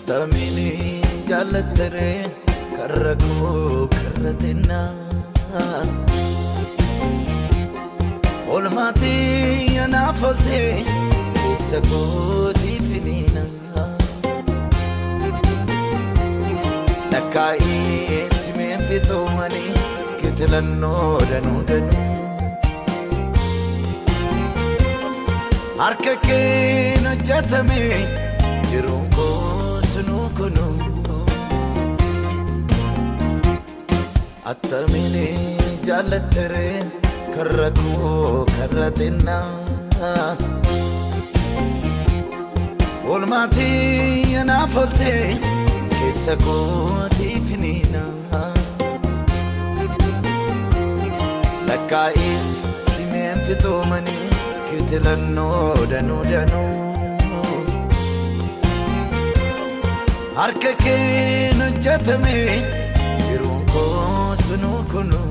Atamini jaalatere karrakoo karratenna olmaati anaafolte isa kooti finina nakai simeen fitomani kitilanno danu harka keeno jatame jirunko sunukunu atamini jaalatere karrakoo karratenna olmaati anaafolte isa kooti finina nakais simeen fitomani kitilanno danu harka keeno jatame jirunko sunukunu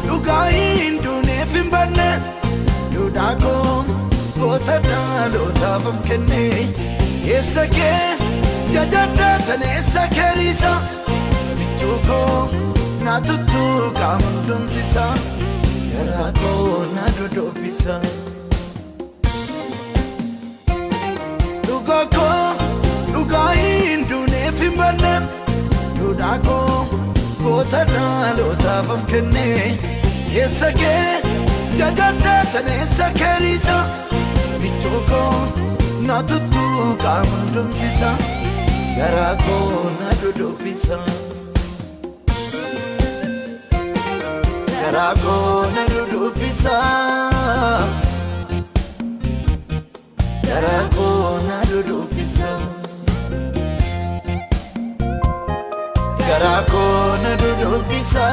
Duga indune fimbanne Dudago Gota dalota fafkenne Esake Jajada tanesa kerisa Bichuko Natutu kamundumtisa Yarako nadudopisa Duga indune fimbanne Dudago Gota dalota fafkenne Esake Jajada tanesa kerisa Bichuko Natutu kamundumtisa Yarako nadudopisa Yarako nadudopisa Yarako nadudopisa Yarako nadudopisa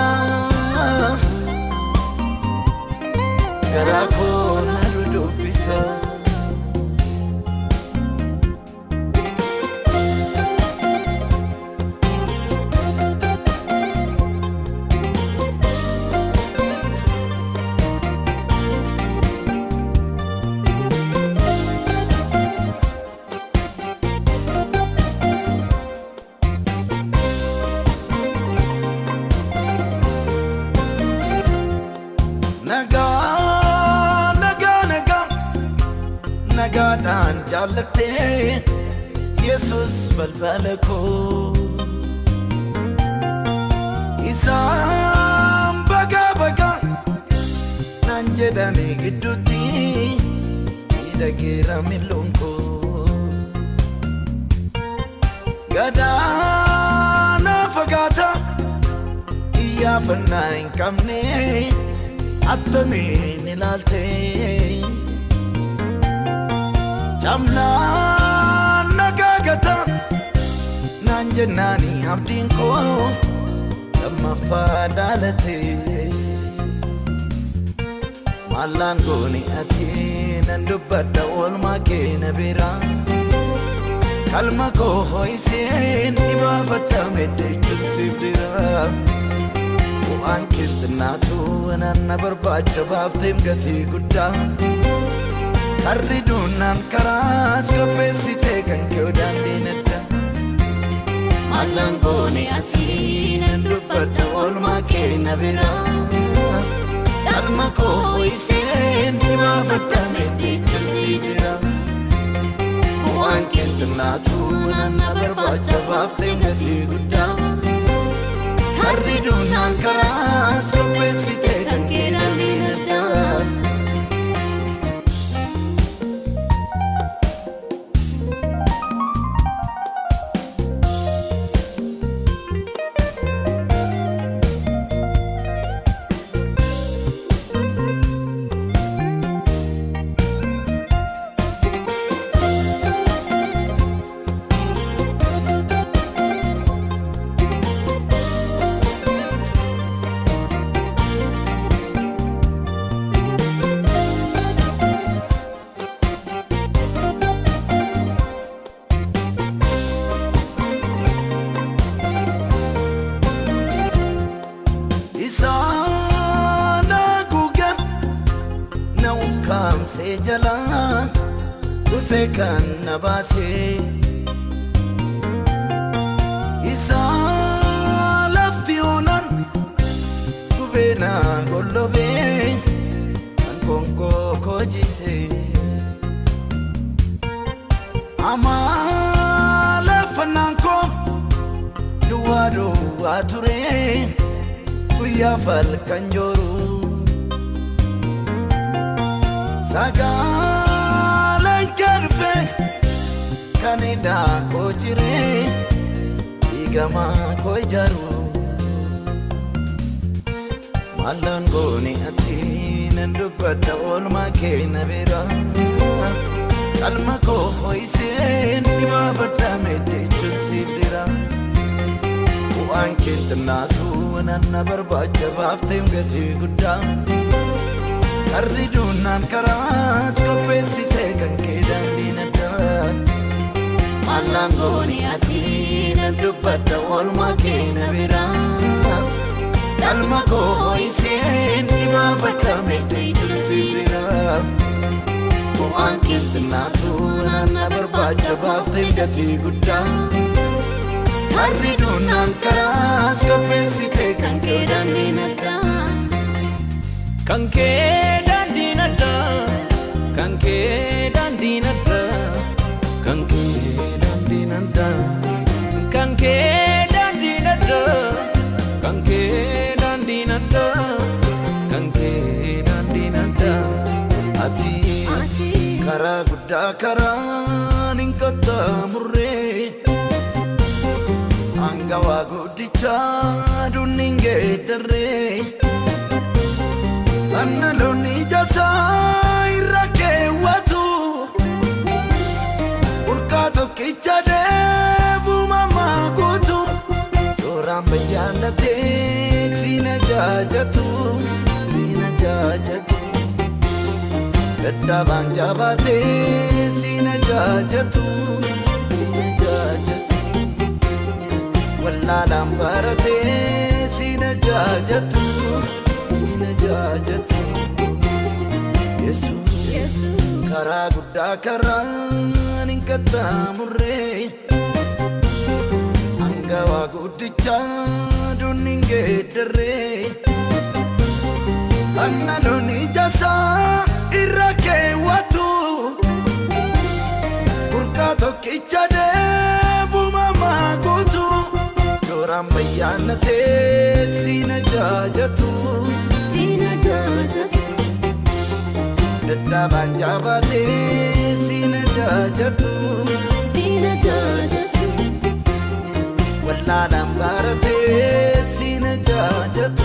Yarako nadudopisa Nagadan jalate Jesus balbalako Isam baga nanjedani giduti idagira milunko Gadana fagata iya fanna inkamne atami nilalte Jamna nagagata nanjenani abdinko Lama fadalate Malangoni ati nandubada olmake nabira Kalmako hoisen ibafata mede jusibdira Uankit natu ananna barbacha baftem gati gudda Arridunan karas kapesite kan kyodan dinada Malangoni ati nandubada olmake nabira Kalmako hoisen ibafata mede jusibdira Uankit natu ananna barbacha baftem gati gudda Arridunan karas kapesite kan kyodan dinada Kam se jala Ufekan nabase Isa lafti onan Kubena gollobe An konko kojise Ama lafanan kom Duwado wature Kuya falkan joru Sagalan karfe Kanida kojire Igama kojaru Malan goni ati Nandubada olma ke nabira Kalma ko hoisen Iba bada mede chulsidira Uankin tenatu Nanna barbaja baftem gati gudda Arridunan karas Kopesite kanke dandinadan Malan goni ati Nandubada olma ke nabira Kalma ko hoisen Iba bada mede chulsidira Uankin tenatu Nanna barbaja baftem gati gudda Arridunan karas Kopesite kanke dandinadan Kanke dandinada Kanke dandinada Kanke dandinada Kanke dandinada Kanke dandinada Kanke dandinada Ati kara gudda kara Ninkata murre Angawa gudicha Duninge terre Annaloni jasa irake watu Urkato kichade bumama kutu Doram bayanate sina jajatu Dadda banjabate sina jajatu Walla lambarate sina jajatu Jesus kara gudda kara ninkata murre angawa guddicha duninge derre annaloni jasa irake watu urkato kichade bumama kutu doram bayanate sina jajatu Dadda banjabate sina jajatu Walla lambarate sina jajatu